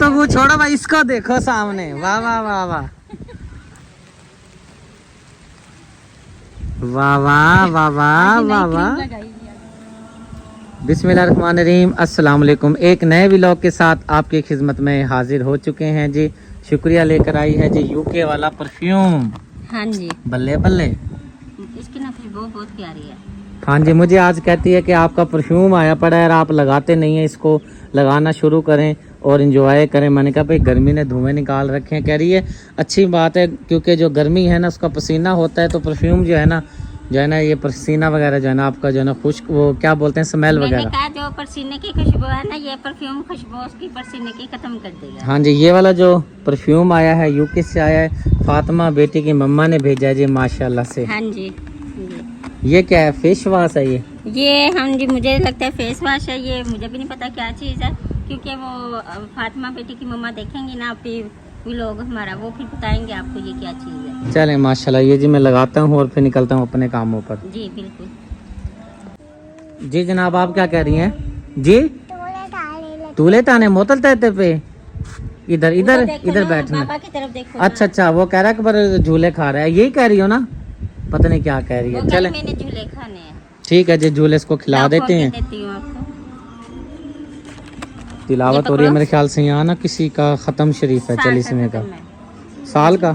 गुफ्तगू छोड़ो भाई, इसको देखो सामने, वाह वाह वाह वाह वाह वाह वाह वाह वाह वाह। बिस्मिल्लाहिर्रहमानिर्रहीम, अस्सलाम वालेकुम। एक नए व्लॉग के साथ आपकी खिदमत में हाजिर हो चुके हैं जी। शुक्रिया लेकर आई है जी यूके वाला परफ्यूम। हाँ जी, बल्ले बल्ले, इसकी ना खुशबू बहुत प्यारी है। हाँ जी, मुझे आज कहती है कि आपका परफ्यूम आया पड़ा है और आप लगाते नहीं हैं, इसको लगाना शुरू करें और इंजॉय करें। मैंने कहा भाई गर्मी ने धुएं निकाल रखे हैं। कह रही है अच्छी बात है, क्योंकि जो गर्मी है ना उसका पसीना होता है, तो परफ्यूम जो है ना ये पसीना वगैरह जो है ना आपका जो है ना खुश्क, वो क्या बोलते हैं, स्मेल मैंने वगैरह। कहा जो पसीने की खुशबू है ना, ये परफ्यूम खुशबू उसकी पसीने की खत्म कर देगा। हाँ जी, ये वाला जो परफ्यूम आया है यूके से आया है, फातिमा बेटी की मम्मा ने भेजा है जी माशाल्लाह से। हाँ जी, ये क्या है, फेस वॉश है ये हाँ जी, मुझे लगता है फेस वॉश है। ये मुझे भी नहीं पता क्या चीज़ है, क्योंकि वो फातिमा बेटी की मम्मा देखेंगी ना फिर लोग हमारा, वो फिर बताएंगे आपको ये क्या चीज़ है। चले माशाल्लाह, ये जी मैं लगाता हूँ और फिर निकलता हूँ अपने कामों पर। जी बिल्कुल। जी जनाब, आप क्या कह रही हैं जी? तूले ताने मोतल तहते पे इधर इधर इधर बैठना। पापा की तरफ देखो। अच्छा अच्छा, वो कह रहा है कि पर झूले खा रहा है, यही कह रही हो ना? पता नहीं क्या कह रही है। चले मैंने झूले खाने हैं। ठीक है जी, झूले इसको खिला देते हैं। देती हूँ आपको। तिलावत हो रही है मेरे ख्याल से यहाँ ना, किसी का खत्म शरीफ है 40वें का साल का।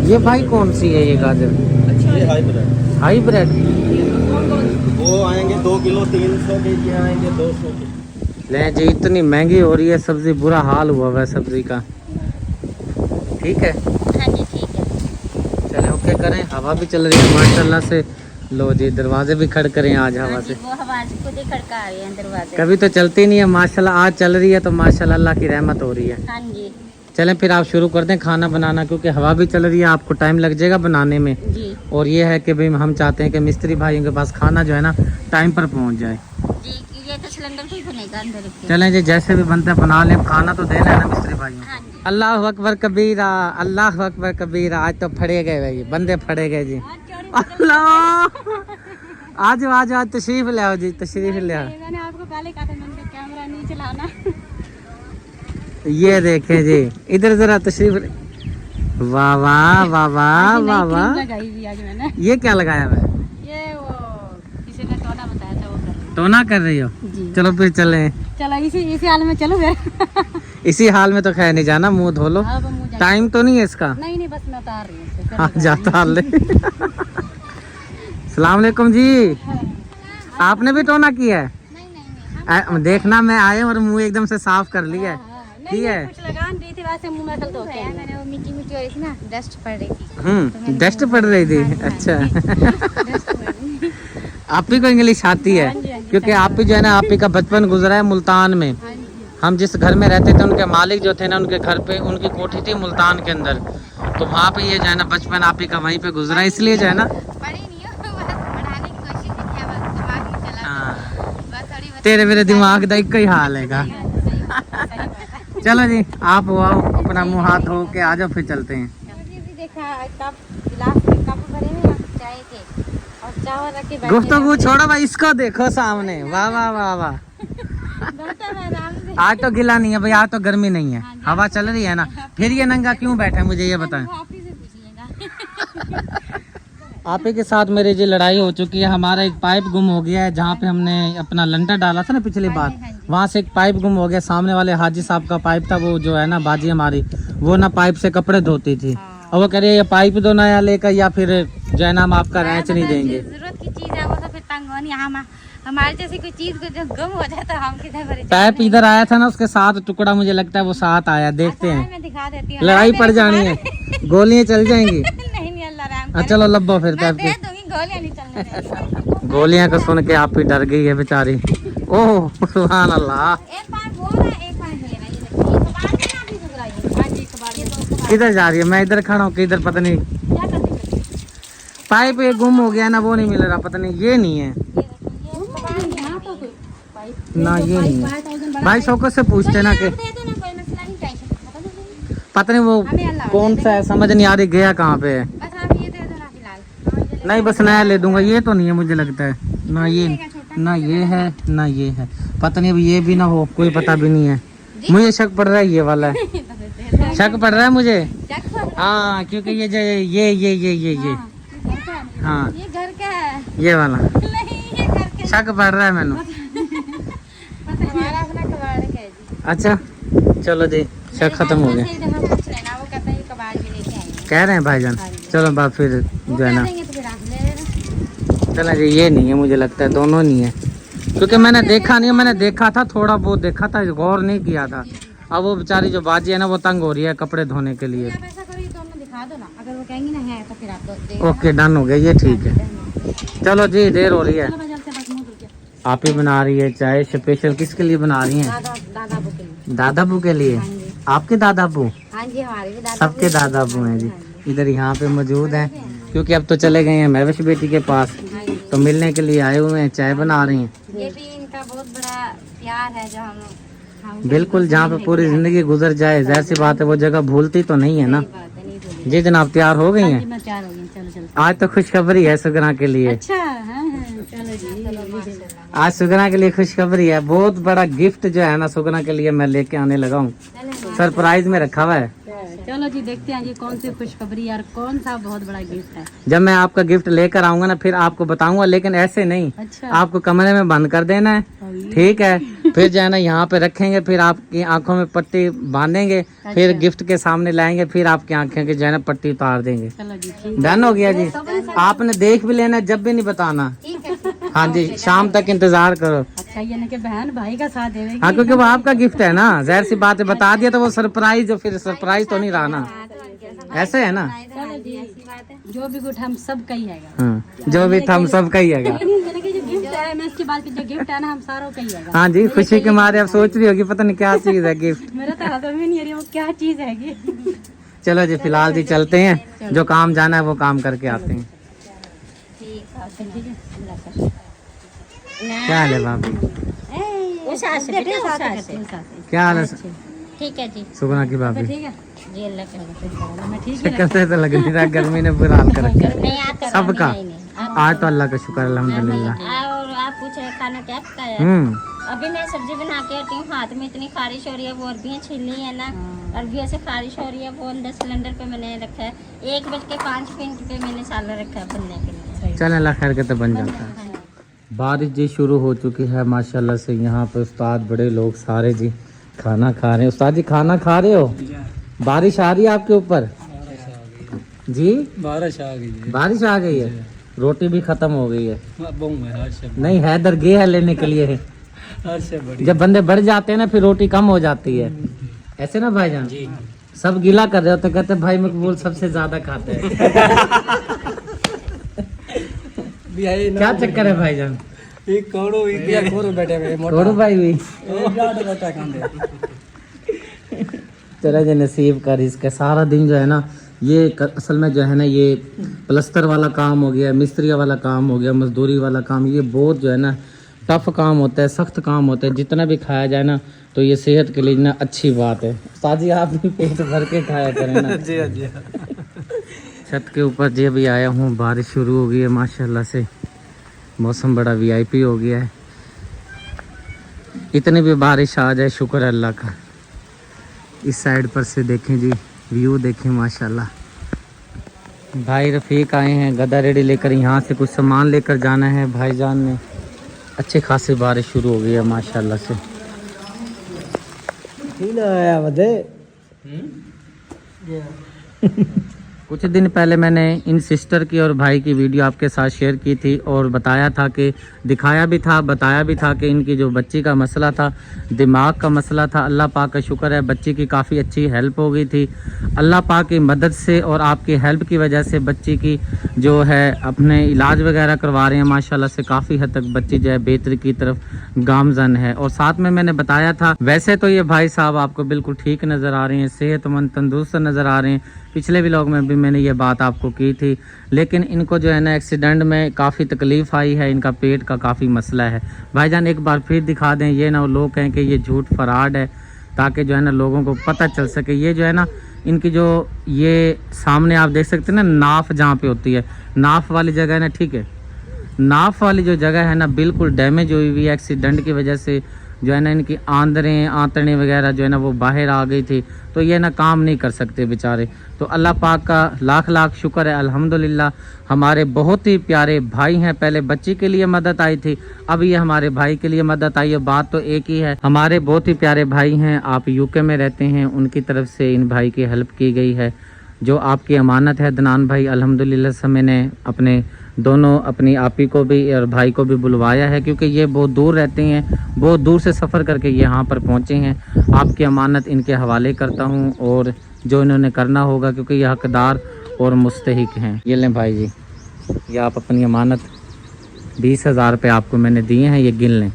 ये भाई कौन सी है ये गाजर? हाइब्रिड। वो आएंगे 2 किलो 300 के, ये आएंगे 200 के। ले जी, इतनी महंगी हो रही है सब्जी, बुरा हाल हुआ हुआ है सब्जी का। ठीक है, हाँ जी ठीक है। चले ओके करें। हवा भी चल रही है माशाल्लाह से। लो जी, दरवाजे भी खड़ करें आज हवा से। वो हवा से खुद ही खड़का रही है दरवाजे। कभी तो चलती नहीं है माशाल्लाह, आज चल रही है तो माशाल्लाह अल्लाह की रहमत हो रही है। हाँ जी चलें फिर आप शुरू कर दें खाना बनाना, क्योंकि हवा भी चल रही है, आपको टाइम लग जाएगा बनाने में। जी और ये है कि भाई हम चाहते हैं कि मिस्त्री भाइयों के पास खाना जो है ना टाइम पर पहुंच जाए। जी, ये तो सिलेंडर भी बनेगा अंदर रख के। चलें जी, जैसे भी बनते हैं बना लें, खाना तो देना है ना मिस्त्री भाइयों हाँ को। जी। अल्लाह अकबर कबीरा, अल्लाह अकबर कबीरा। आज तो फड़े गए भाई, बंदे फड़े गए जी। अल्लाह, आज आज आज तशरीफ ले आओ जी, तशरीफ ले आओ। मैंने आपको पहले कहा था मैंने कैमरा नहीं चलाना। ये देखें जी, इधर जरा तशरीफ। वाह वाह वाह वाह वाह वाह। लगाई थी आज मैंने। ये क्या लगाया हुआ है? ये वो किसी ने टोना बताया था, वो कर रही टोना कर रही हो? जी। चलो फिर चले। चलो इसी हाल में चलो फिर। इसी हाल में तो खैर नहीं जाना, मुंह धो लो। अब मुझे टाइम तो नहीं है इसका? नहीं बस मैं उतार रही हूँ। हाँ जाता ले। सलाम वालेकुम जी, आपने भी टोना किया है? नहीं देखना, मैं आए और मुंह एकदम से साफ कर लिया है। ठीक है, कुछ लगा रही थी वैसे मुंह में तो मैंने वो मिट्टी हो रही थी ना, डस्ट पड़ रही थी। डस्ट पड़ रही थी। अच्छा, आप ही को इंग्लिश आती है? क्योंकि आप ही जो है ना, आप ही का बचपन गुजरा है मुल्तान में। हम जिस घर में रहते थे उनके मालिक जो थे ना, उनके घर पे उनकी कोठी थी मुल्तान के अंदर, तो वहाँ पे ये जो है ना बचपन आप ही का वहीं पे गुजरा, इसलिए जो है ना। तेरे मेरे दिमाग का एक ही हाल है। चलो जी, आप आओ, अपना मुँह हाथ धो के आ जाओ, फिर चलते हैं। गुफ्तगू छोड़ो भाई, इसको देखो सामने, वाह वाह वाह वाह। आज तो गिला नहीं है भाई, आज तो गर्मी नहीं है, हवा चल रही है ना। फिर ये नंगा क्यों बैठा है मुझे ये बताएं। आप ही के साथ मेरी जी लड़ाई हो चुकी है। हमारा एक पाइप गुम हो गया है, जहाँ पे हमने अपना लंटर डाला था ना पिछली बार, वहाँ से एक पाइप गुम हो गया। सामने वाले हाजी साहब का पाइप था, वो जो है ना बाजी हमारी, वो ना पाइप से कपड़े धोती थी, और वो कह रही है ये पाइप दो नया लेकर, या फिर जो है ना हम आपका रैंच नहीं देंगे। जरूरत की चीज है वो तो फिर तंग होनी। हमारे जैसी कोई चीज को जो गुम हो जाए तो हम किधर। पाइप इधर आया था ना, उसके साथ टुकड़ा मुझे लगता है वो साथ आया, देखते हैं। मैं दिखा देती हूँ, लड़ाई पड़ जानी है, गोलियां चल जाएंगी। नहीं अल्लाह रहम चलो लब्बो फिर मैं दे दूंगी, गोलियां नहीं चलने देंगे। गोलियां को सुन के आप ही डर गई है बेचारी। ओह सुभान अल्लाह। एक बार बोल रहा है, एक बार लेना, ये देखिए कबाड़ में ना भी घुसराइए। हां जी कबाड़ में। किधर जा रही है? मैं इधर खड़ा हूँ, किधर पता नहीं। क्या करते? पाइप ये गुम हो गया ना, वो नहीं मिल रहा, पता नहीं ये नहीं है ना, ये नहीं है। भाई शौकत से पूछते ना कि पता नहीं वो कौन सा है, समझ नहीं आ रही गया कहाँ पे है। बस आप ये दे दो ना फिलहाल। नहीं बस नया ले दूंगा, ये तो नहीं है मुझे लगता है ना, ये ना ये है ना ये है, पता नहीं अब ये भी ना हो, कोई पता भी नहीं है। मुझे शक पड़ रहा है ये वाला है, शक पड़ रहा है मुझे। हाँ क्योंकि ये जो ये हाँ ये घर का है। ये वाला नहीं ये घर का शक पड़ रहा है मैंने। हमारा अपना कबाड़ का है जी। अच्छा चलो जी, शक खत्म हो गया। वो कहते हैं कबाड़ भी लेके आएंगे। कह रहे हैं भाईजान, चलो बात फिर जो है ना, तो फिर आप ले लेना। चला जी। ये नहीं है, मुझे लगता है दोनों नहीं है, क्योंकि मैंने देखा नहीं है। मैंने देखा था थोड़ा बहुत देखा था, गौर नहीं किया था। अब वो बेचारी जो बाजी है ना, वो तंग हो रही है कपड़े धोने के लिए। आप ऐसा करो, ये दोनों दिखा दो ना, अगर वो कहेंगी ना है तो फिर आप दो। ओके डन हो गया, ये ठीक है। चलो जी, देर हो रही है। आप ही बना रही है चाय स्पेशल, किसके लिए बना रही हैं? दादाबू के लिए। दादाबू के लिए? आपके दादाबू? हाँ जी हमारे भी दादा। सबके दादाबू हैं जी, इधर यहाँ पे मौजूद हैं, क्योंकि अब तो चले गए हैं महविश बेटी के पास, तो मिलने के लिए आए हुए हैं, चाय बना रही हैं। ये भी इनका बहुत बड़ा प्यार है जो हम बिल्कुल, जहाँ पे पूरी जिंदगी गुजर जाए, जाहिर सी बात है वो जगह भूलती तो नहीं है ना। जी जनाब, तैयार हो गई हैं? मैं तैयार हो गई, चलो चलो। आज तो खुशखबरी है सुगना के लिए। अच्छा चलो जी। आज सुगना के लिए खुशखबरी है, बहुत बड़ा गिफ्ट जो है ना सुगना के लिए मैं लेके आने लगा हूँ, सरप्राइज में रखा हुआ है। चलो जी देखते हैं जी कौन सी खुशखबरी यार, कौन सा बहुत बड़ा गिफ्ट है। जब मैं आपका गिफ्ट लेकर आऊंगा ना, फिर आपको बताऊंगा, लेकिन ऐसे नहीं। अच्छा। आपको कमरे में बंद कर देना है, ठीक है? फिर जो है ना यहाँ पे रखेंगे, फिर आपकी आंखों में पट्टी बांधेंगे, फिर गिफ्ट के सामने लाएंगे, फिर आपकी आंखें की जो है ना पट्टी उतार देंगे। चलो जी ठीक। डन हो गया जी। आपने देख भी लेना, जब भी नहीं बताना। हाँ जी, शाम तक इंतजार करो। अच्छा यानी कि बहन भाई का साथ देवेगी। हाँ, क्योंकि वो आपका गिफ्ट है ना, जाहिर सी बात है, बता दिया तो वो सरप्राइज, फिर सरप्राइज तो नहीं रहा ना, ऐसे है ना। चलो जी, जो भी गुट हम सब का ही है। हाँ, जो भी था हम सब का ही है। यानी कि जो गिफ्ट है, मैं इसके बाद जो गिफ्ट है ना, हम सारों का ही है। हाँ जी, खुशी के मारे आप सोच रही होगी पता नहीं क्या चीज है गिफ्ट। मेरा तो हाथ में नहीं आ रही वो क्या चीज है। चलो जी, फिलहाल जी चलते हैं, जो काम जाना है वो काम करके आते हैं। क्या हाल है भाभी? क्या हाल है ठीक है जी। सुगना की भाभी? ठीक है जी, अल्लाह का मैं ठीक कैसे तो लग नहीं रहा, गर्मी ने बुरा हाल कर रखा है नहीं आता सबका। आज तो अल्लाह का शुक्र अल्हम्दुलिल्लाह। और आप पूछ रहे खाना क्या पकाया? अभी मैं सब्जी बना के हटी हूँ, हाथ में इतनी खारिश हो रही है, वो अरबियाँ छिली है ना, अरबियों से खारिश हो रही है। वो अंदर सिलेंडर पे मैंने रखा है, 1:05 पे मैंने साला रखा है बनने के लिए। चल अल्लाह खैर के तो बन जाता है। बारिश जी शुरू हो चुकी है माशाल्लाह से, यहाँ पे उस्ताद बड़े लोग सारे जी खाना खा रहे हैं। उस्ताद जी खाना खा रहे हो? बारिश आ रही है आपके ऊपर जी? बारिश आ गई है। बारिश आ गई है, रोटी भी खत्म हो गई है। नहीं, हैदर गए है लेने के लिए। जब बंदे बढ़ जाते हैं ना, फिर रोटी कम हो जाती है, ऐसे ना भाईजान जी? सब गिला कर रहे होते, कहते भाई मकबूल सबसे ज्यादा खाते हैं। क्या चक्कर है भाईजान? कोड़ू भाई भी चला जी, नसीब का रिस्क है। सारा दिन जो है ना, ये असल में जो है ना, ये प्लस्तर वाला काम हो गया, मिस्त्री वाला काम हो गया, मजदूरी वाला काम, ये बहुत जो है ना टफ काम होता है, सख्त काम होता है। जितना भी खाया जाए ना, तो ये सेहत के लिए ना अच्छी बात है। ताजी आप भी पेट भर के खाया करें ना। जी जी। छत के ऊपर जी अभी आया हूँ, बारिश शुरू हो गई है माशाल्लाह से, मौसम बड़ा वीआईपी हो गया है। इतनी भी बारिश आ जाए शुक्र है अल्लाह का। इस साइड पर से देखें जी, व्यू देखें माशाल्लाह। भाई रफ़ीक आए हैं गदा रेडी लेकर, यहाँ से कुछ सामान लेकर जाना है भाईजान ने। अच्छी खासी बारिश शुरू हो गई है माशाल्लाह से। कुछ दिन पहले मैंने इन सिस्टर की और भाई की वीडियो आपके साथ शेयर की थी और बताया था कि दिखाया भी था, बताया भी था कि इनकी जो बच्ची का मसला था, दिमाग का मसला था, अल्लाह पाक का शुक्र है बच्ची की काफ़ी अच्छी हेल्प हो गई थी। अल्लाह पाक की मदद से और आपकी हेल्प की वजह से बच्ची की जो है अपने इलाज वगैरह करवा रहे हैं माशाल्लाह से। काफ़ी हद तक बच्ची जो है बेहतरी की तरफ गामजन है। और साथ में मैंने बताया था, वैसे तो ये भाई साहब आपको बिल्कुल ठीक नज़र आ रहे हैं, सेहतमंद तंदुरुस्त नज़र आ रहे हैं। पिछले व्लॉग में भी मैंने ये बात आपको की थी, लेकिन इनको जो है ना एक्सीडेंट में काफ़ी तकलीफ़ आई है, इनका पेट का काफ़ी मसला है। भाईजान एक बार फिर दिखा दें, ये ना लोग कहें कि ये झूठ फराड है, ताकि जो है ना लोगों को पता चल सके। ये जो है ना इनकी जो ये सामने आप देख सकते हैं ना, नाफ जहाँ पे होती है, नाफ वाली जगह है ना, ठीक है, नाफ वाली जो जगह है ना बिल्कुल डैमेज हुई हुई है, एक्सीडेंट की वजह से जो है ना इनकी आंतड़ें वगैरह जो है ना वो बाहर आ गई थी, तो ये ना काम नहीं कर सकते बेचारे। तो अल्लाह पाक का लाख लाख शुक्र है, अल्हम्दुलिल्लाह। हमारे बहुत ही प्यारे भाई हैं, पहले बच्ची के लिए मदद आई थी, अब ये हमारे भाई के लिए मदद आई है। बात तो एक ही है, हमारे बहुत ही प्यारे भाई हैं, आप यूके में रहते हैं, उनकी तरफ से इन भाई की हेल्प की गई है। जो आपकी अमानत है अदनान भाई, अल्हम्दुलिल्लाह से मैंने अपने दोनों अपनी आपी को भी और भाई को भी बुलवाया है, क्योंकि ये बहुत दूर रहते हैं, बहुत दूर से सफ़र करके यहाँ पर पहुँचे हैं। आपकी अमानत इनके हवाले करता हूँ और जो इन्होंने करना होगा, क्योंकि ये हकदार और मुस्तहिक हैं। ये लें भाई जी, ये आप अपनी अमानत 20,000 रुपये आपको मैंने दिए हैं, ये गिन लें।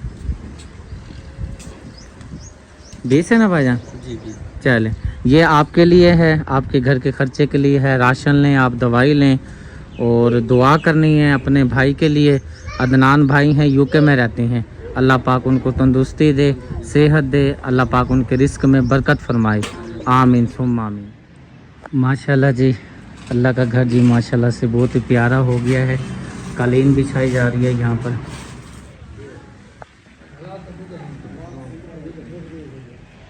20 है ना भाईजान? जी जी। चलें, ये आपके लिए है, आपके घर के खर्चे के लिए है। राशन लें, आप दवाई लें और दुआ करनी है अपने भाई के लिए। अदनान भाई हैं, यूके में रहते हैं, अल्लाह पाक उनको तंदुरुस्ती दे, सेहत दे, अल्लाह पाक उनके रिस्क में बरकत फरमाए, आमीन सुम्मा आमीन। माशाल्लाह जी, अल्लाह का घर जी माशाल्लाह से बहुत ही प्यारा हो गया है। कालीन बिछाई जा रही है यहाँ पर।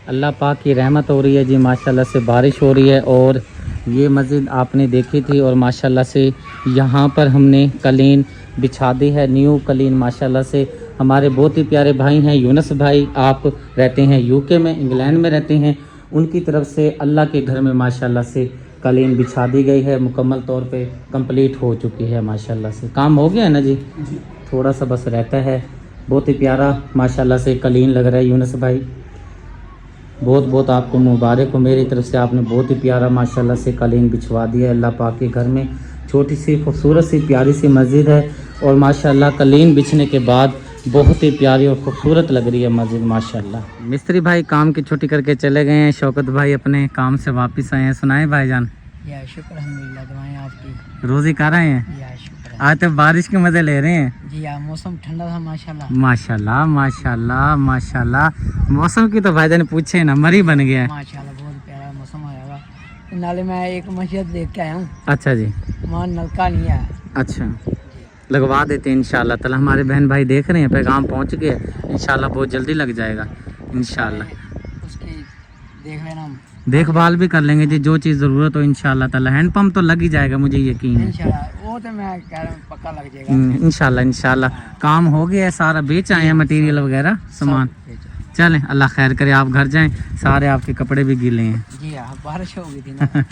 अल्लाह पाक की रहमत हो रही है जी, माशाल्लाह से बारिश हो रही है। और ये मस्जिद आपने देखी थी और माशाल्लाह से यहाँ पर हमने कलीन बिछा दी है, न्यू कलीन। माशाल्लाह से हमारे बहुत ही प्यारे भाई हैं यूनस भाई, आप रहते हैं यूके में, इंग्लैंड में रहते हैं, उनकी तरफ से अल्लाह के घर में माशाल्लाह से कलीन बिछा दी गई है, मुकम्मल तौर पे कंप्लीट हो चुकी है। माशाल्लाह से काम हो गया है ना जी, थोड़ा सा बस रहता है। बहुत ही प्यारा माशाल्लाह से कलीन लग रहा है यूनस भाई, बहुत बहुत आपको मुबारक हो मेरी तरफ से, आपने बहुत ही प्यारा माशाल्लाह से कलीन बिछवा दिया है अल्लाह पाक के घर में। छोटी सी खूबसूरत सी प्यारी सी मस्जिद है और माशाल्लाह कलीन बिछने के बाद बहुत ही प्यारी और खूबसूरत लग रही है मस्जिद माशाल्लाह। मिस्त्री भाई काम की छुट्टी करके चले गए हैं, शौकत भाई अपने काम से वापस आए हैं। सुनाए भाईजान? या शुक्र अल्हम्दुलिल्लाह, दुआएं आपकी। रोज़ी कर रहे हैं? या शुक्र। आज तो बारिश के मज़े ले रहे हैं जी हाँ, मौसम ठंडा था माशाल्लाह। माशाल्लाह माशाल्लाह माशाल्लाह। मौसम की तो भाईजान पूछे ना, मरी बन गया है माशाल्लाह, बहुत प्यारा मौसम आया हुआ। नाले मैं एक मस्जिद देख के आया हूँ, अच्छा जी, वहाँ नलका नहीं है। अच्छा लगवा देते हैं इंशाल्लाह ताला। हमारे बहन भाई देख रहे हैं, पैगाम पहुंच गया, इंशाल्लाह बहुत जल्दी लग जाएगा इंशाल्लाह। उसकी देख लेना, देखभाल भी कर लेंगे जी, जो चीज़ ज़रूरत हो इंशाल्लाह ताला। हैंडपम्प तो लग ही जाएगा, मुझे यकीन है इंशाल्लाह। वो तो मैं कह रहा हूँ पक्का लग जाएगा इंशाल्लाह इंशाल्लाह। काम हो गया है सारा, बेच आए हैं मटेरियल वगैरह सामान। चलें, अल्लाह खैर करे, आप घर जाएं, सारे आपके कपड़े भी गीले हैं। जी हाँ, बारिश हो गई थी ना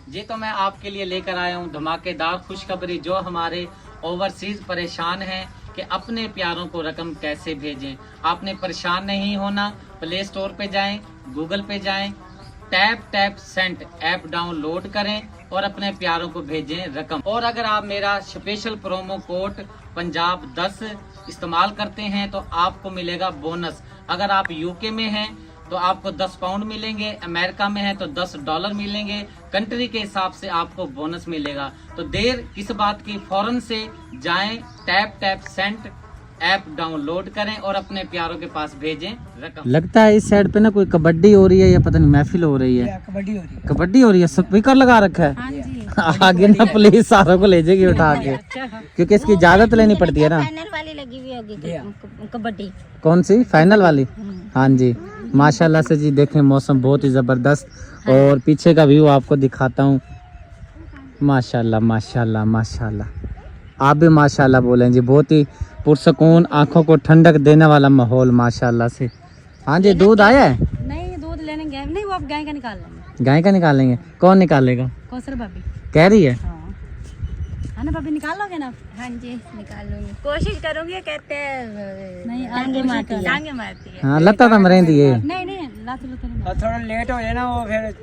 जी तो मैं आपके लिए लेकर आया हूँ धमाकेदार खुशखबरी, जो हमारे ओवरसीज परेशान हैं कि अपने प्यारों को रकम कैसे भेजें। आपने परेशान नहीं होना, प्ले स्टोर पे जाएं, गूगल पे जाएं, टैप सेंट ऐप डाउनलोड करें और अपने प्यारों को भेजें रकम। और अगर आप मेरा स्पेशल प्रोमो कोड पंजाब 10 इस्तेमाल करते हैं तो आपको मिलेगा बोनस। अगर आप यूके में हैं तो आपको 10 पाउंड मिलेंगे, अमेरिका में है तो $10 मिलेंगे, कंट्री के हिसाब से आपको बोनस मिलेगा। तो देर किस बात की, फौरन से जाएं, टैप सेंट ऐप डाउनलोड करें और अपने प्यारों के पास भेजें रकम। लगता है इस साइड पे ना कोई कबड्डी हो रही है या पता नहीं महफिल हो रही है। कबड्डी हो रही है। कबड्डी हो रही है, स्पीकर लगा रखा है आगे ना पुलिस सारों को ले जाएगी उठा के, क्योंकि इसकी इजाजत लेनी पड़ती है ना। फाइनल वाली लगी हुई होगी कबड्डी। कौन सी फाइनल वाली? हाँ जी माशाल्लाह से जी। देखें मौसम बहुत ही ज़बरदस्त और पीछे का व्यू आपको दिखाता हूँ। माशाल्लाह माशाल्लाह माशाल्लाह। आप भी माशाल्लाह बोलें जी, बहुत ही पुरसकून, आंखों को ठंडक देने वाला माहौल माशाल्लाह से। हाँ जी, दूध आया है? नहीं, दूध लेने गए नहीं, वो आप गाय का निकाल लेंगे। गाय का निकालेंगे? कौन निकालेगा? कौसर भाभी कह रही है। हाँ ना भाभी, निकाल लोगे ना? हाँ जी निकाल लूंगी, कोशिश करूंगी। कहते हैं नहीं, टांगे मारती है, टांगे मारती है। हाँ लता तो मरेंदी है। नहीं लात नहीं। और थोड़ा लेट हो जाए ना, वो फिर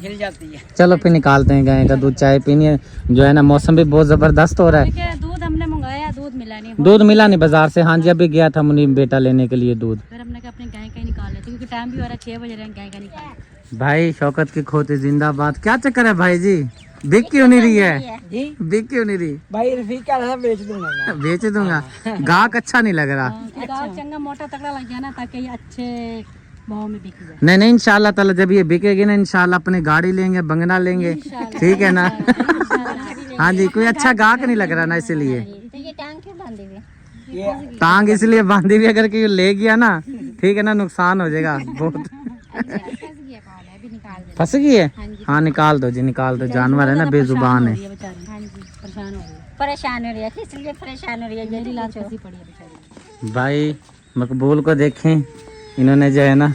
हिल जाती है। चलो फिर निकालते हैं गाय का दूध, चाय पीनी है। जो है ना मौसम भी बहुत ज़बरदस्त हो रहा है। देखिए, दूध हमने मंगाया, दूध मिला नहीं। दूध मिला नहीं बाजार से? हाँ जी, अभी गया था मुनीम बेटा लेने के लिए दूध। फिर हमने कहा अपने गाय का ही निकाल लेते, क्योंकि टाइम भी हो रहा है 6 बज रहे हैं, गाय का निकाल। भाई शौकत की खोती जिंदाबाद। क्या चक्कर है भाई जी, बिक क्यों नहीं रही है? जी बिक क्यों नहीं रही? भाई रफीक कह रहा था बेच दूंगा मैं। बेच दूंगा, गाहक अच्छा नहीं लग रहा। गाँव चंगा मोटा तगड़ा लग गया ना, ताकि ये अच्छे भाव में बिक जाए। नहीं नहीं इंशाल्लाह ताला, जब ये बिकेगी ना इंशाल्लाह अपनी गाड़ी लेंगे, बंगला लेंगे, ठीक है ना। हाँ जी, कोई अच्छा गाहक नहीं लग रहा ना, इसलिए। तो ये टांग क्यों बांधी हुई। टांग इसलिए बांधी हुई, अगर कोई ले गया ना, ठीक है ना, नुकसान हो जाएगा बहुत। फंस गई है? हाँ निकाल दो जी, निकाल दो, जानवर है ना, बेजुबान है। परेशान हो रही है, किस लिए परेशान हो रही है? जल्दी लाच पड़ी है बेचारी। भाई मकबूल को देखें, इन्होंने जो है ना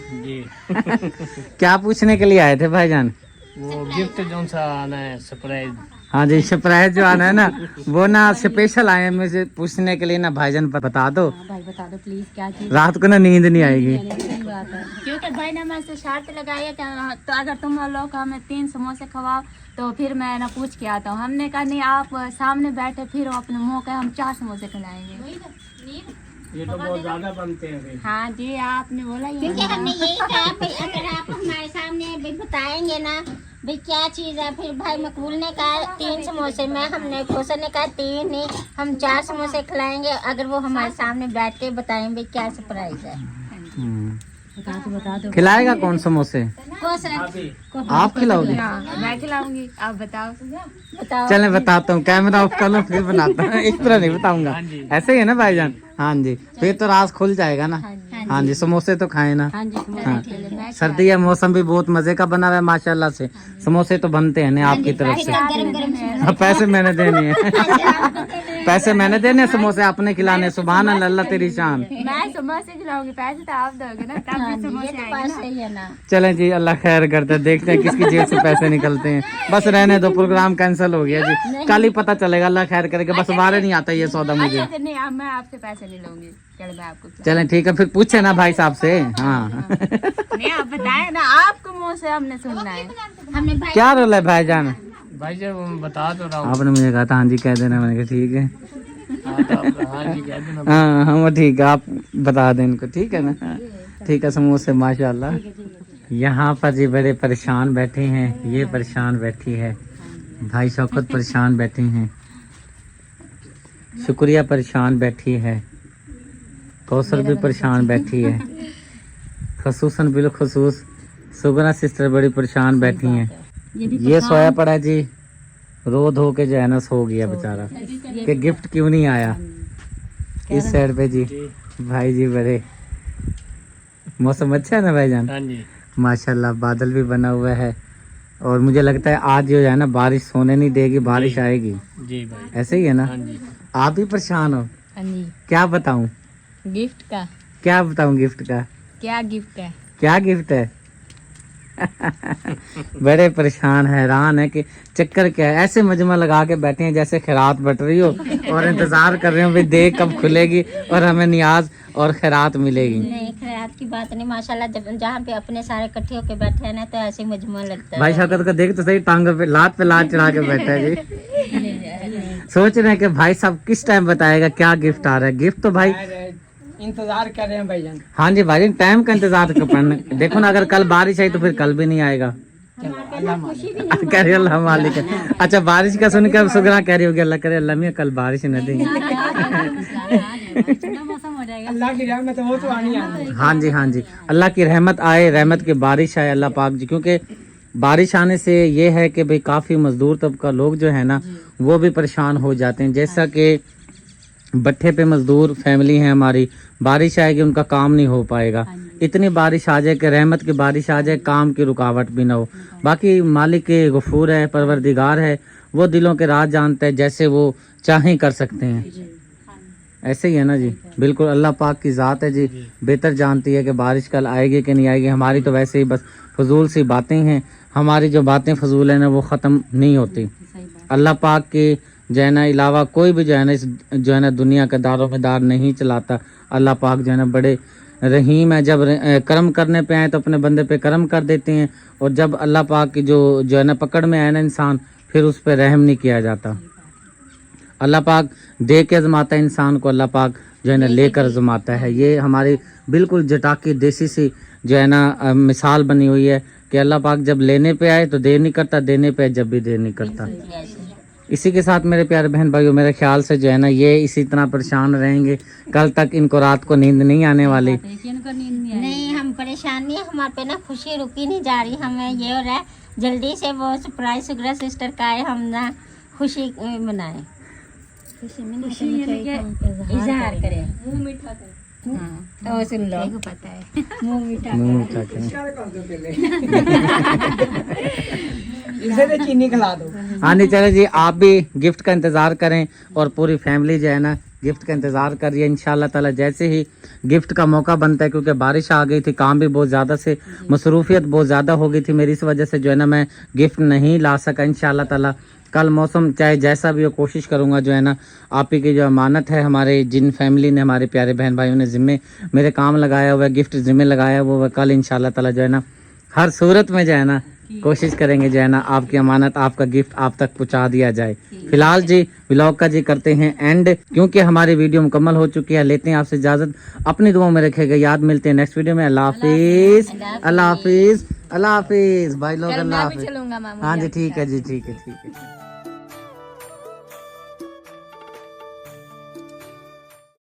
क्या पूछने के लिए आए थे भाईजान? वो गिफ्ट जो सा आना है सरप्राइज। हाँ जी, सरप्राइज जो आना है ना, वो ना स्पेशल आए हैं मुझे पूछने के लिए ना। भाईजान बता दो भाई बता दो प्लीज क्या चीज। रात को ना नींद नहीं आएगी। सही बात है। क्योंकि भाई ने मुझसे शर्त लगाई है कि तो अगर तुम लोग हमें 3 समोसे खवाओ तो फिर मैं ना पूछ के आता हूँ। हमने कहा नहीं, आप सामने बैठे फिर अपने मुंह के हम 4 समोसे खिलाएंगे। ये तो बहुत ज्यादा बनते हैं। हाँ जी, आपने बोला ही क्योंकि हमने यही कहा भाई अगर आप हमारे सामने भी बताएंगे ना भाई क्या चीज है, फिर भाई मकबूल ने कहा 3 समोसे, मैं हमने फौसन ने कहा 3 नहीं हम 4 समोसे खिलाएंगे अगर वो हमारे सामने बैठ के बताएं भाई क्या सरप्राइज है। बता दो। खिलाएगा कौन समोसे? आप खिलाओगे? मैं खिलाऊंगी, आप बताओ। बताओ। चले बताता हूँ, कैमरा ऑफ कर लो फिर बनाता हूँ। इस तरह नहीं बताऊंगा, ऐसे ही है ना भाईजान? हाँ जी, फिर तो राज खुल जाएगा ना। हाँ जी, समोसे तो खाए ना। हाँ, सर्दी है, मौसम भी बहुत मजे का बना हुआ है माशाल्लाह से। समोसे तो बनते हैं ना आपकी तरफ से। हाँ, पैसे मैंने देने हैं। पैसे मैंने देने, समोसे आपने खिलाने। सुभान अल्लाह, अल्लाह तेरी शान। मैं समोसे खिलाऊंगी, पैसे तो आप दोगे ना, तब भी समोसे ये तो बात सही है ना। चलें जी, अल्लाह खैर करते हैं, देखते हैं किसकी जेब से पैसे निकलते हैं। बस रहने दो, प्रोग्राम कैंसिल हो गया जी, कल ही पता चलेगा, अल्लाह खैर करेगा। बस बाहर नहीं आता ये सौदा मुझे। अच्छा, नहीं अब मैं आपसे पैसे नहीं लूंगी। चलो मैं आपको चलें ठीक है, फिर पूछे ना भाई साहब से। हाँ नहीं, आप बताए ना, आपको मुंह से हमने सुनना है। हमने भाई क्या रोल है भाईजान? भाई जब बता तो रहा हूँ। आपने मुझे कहा था हाँ जी कह देना, मैंने कहा ठीक है। हाँ जी कह देना। हाँ हाँ वो ठीक है, आप बता दें इनको, ठीक है ना? हाँ, ठीक है, समोसे माशाल्लाह। यहाँ पर जी बड़े परेशान बैठे हैं, ये परेशान बैठी है, भाई शौकत परेशान बैठे हैं, शुक्रिया परेशान बैठी है, कौसर भी परेशान बैठी है, खसूसन बिलखसूस सुगना सिस्टर बड़ी परेशान बैठी हैं। ये सोया पड़ा जी, रो धो के जो है ना सो गया बेचारा कि गिफ्ट क्यों नहीं आया। इस साइड पे जी भाई जी बड़े, मौसम अच्छा है ना भाईजान? हाँ जी माशाल्लाह, बादल भी बना हुआ है और मुझे लगता है आज जो है ना बारिश सोने नहीं देगी, बारिश आएगी। जी भाई। ऐसे ही है ना? हाँ जी। आप भी परेशान हो? हाँ जी। क्या बताऊं? गिफ्ट का क्या बताऊं गिफ्ट का? क्या गिफ्ट है? क्या गिफ्ट है? बड़े परेशान हैरान है कि चक्कर क्या है। ऐसे मजमा लगा के बैठे हैं जैसे खैरात बट रही हो और इंतजार कर रहे हो भाई देख कब खुलेगी और हमें नियाज और खैरात मिलेगी। नहीं, खैरात की बात नहीं माशाल्लाह, जब जहाँ पे अपने सारे इकट्ठे होके बैठे हैं ना तो ऐसे मजमा लगता है। भाई शौकत को देख तो सही, टांग पे लात चढ़ा के बैठा है जी। सोच रहे हैं कि भाई साहब किस टाइम बताएगा क्या गिफ्ट आ रहा है। गिफ्ट तो भाई इंतजार कर रहे हैं भाईजान। हाँ जी भाई, टाइम का इंतजार करना। देखो ना, अगर कल बारिश आई तो फिर कल भी नहीं आएगा। कह रही अल्लाह मालिक है। अच्छा, बारिश का सुन के अब सुगरा कह रही होगी अल्लाह करे अल्लाह मियां कल बारिश न दे। मौसम हो जाएगा। अल्लाह की रहमत है, वो तो आनी है। हाँ जी हाँ जी, अल्लाह की रहमत आए, रहमत की बारिश आए अल्लाह पाक जी। क्योंकि बारिश आने से ये है कि भाई काफ़ी मजदूर तबका लोग जो है ना वो भी परेशान हो जाते हैं। जैसा कि भट्ठे पे मजदूर फैमिली है हमारी, बारिश आएगी उनका काम नहीं हो पाएगा। इतनी बारिश आ जाए कि रहमत की बारिश आ जाए, काम की रुकावट भी ना हो। बाकी मालिक के गफूर है, परवरदिगार है, वो दिलों के राज जानता है, जैसे वो चाहें कर सकते हैं। ऐसे ही है ना जी, बिल्कुल अल्लाह पाक की ज़ात है जी, बेहतर जानती है कि बारिश कल आएगी कि नहीं आएगी। हमारी तो वैसे ही बस फजूल सी बातें हैं, हमारी जो बातें फजूल है ना वो ख़त्म नहीं होती। अल्लाह पाक के जो है ना अलावा कोई भी जो है ना इस जो है ना दुनिया का दारोमदार नहीं चलाता। अल्लाह पाक जो है ना बड़े रहीम है, जब कर्म करने पे आए तो अपने बंदे पे कर्म कर देते हैं, और जब अल्लाह पाक की जो है ना पकड़ में आए ना इंसान, फिर उस पर रहम नहीं किया जाता। अल्लाह पाक दे के आजमाता है इंसान को, अल्लाह पाक जो है ना लेकर आजमाता है। ये हमारी बिल्कुल जटाकी देसी सी जो है ना मिसाल बनी हुई है कि अल्लाह पाक जब लेने पे आए तो देर नहीं करता, देने पे जब भी देर नहीं करता। इसी के साथ मेरे प्यारे बहन भाइयों, मेरे ख्याल से जो है ना ये इसी तरह परेशान रहेंगे, कल तक इनको रात को नींद नहीं आने वाली। नहीं, हम परेशान नहीं है, हमारे पे ना खुशी रुकी नहीं जा रही। हमें ये हो रहा है जल्दी से वो सरप्राइज सुगरा सिस्टर का है, हम ना खुशी मनाए। खुशी इजहार करे, मुंह मीठा करे। तो सुन लो, पता है मुंह मीठा मुंह मीठा करें। इसे तो चीनी खिला दो। हाँ नहीं चलो जी, आप भी गिफ्ट का इंतजार करें और पूरी फैमिली जो है ना गिफ्ट का इंतजार कर रही है। इंशाल्लाह ताला जैसे ही गिफ्ट का मौका बनता है, क्योंकि बारिश आ गई थी, काम भी बहुत ज़्यादा से, मसरूफियत बहुत ज़्यादा हो गई थी मेरी, इस वजह से जो है ना मैं गिफ्ट नहीं ला सका। इंशाल्लाह ताला कल मौसम चाहे जैसा भी हो, कोशिश करूँगा जो है ना आप ही की जो अमानत है, हमारे जिन फैमिली ने, हमारे प्यारे बहन भाइयों ने ज़िम्मे मेरे काम लगाया हुआ है, गिफ्ट ज़िम्मे लगाया हुआ है, कल इंशाल्लाह ताला जो है ना हर सूरत में जो है ना कोशिश करेंगे जो है ना आपकी अमानत, आपका गिफ्ट आप तक पहुंचा दिया जाए। फिलहाल जी व्लॉग का जी करते हैं एंड, क्योंकि हमारी वीडियो मुकम्मल हो चुकी है। लेते हैं आपसे इजाजत, अपनी दुआओं में रखेगा याद। मिलते हैं नेक्स्ट वीडियो में। अल्लाह हाफिज, अल्लाह हाफिज, अल्लाह हाफिज भाई लोग, अल्लाह हाफिज। चलूंगा मामू। हाँ जी ठीक है जी, ठीक है ठीक है।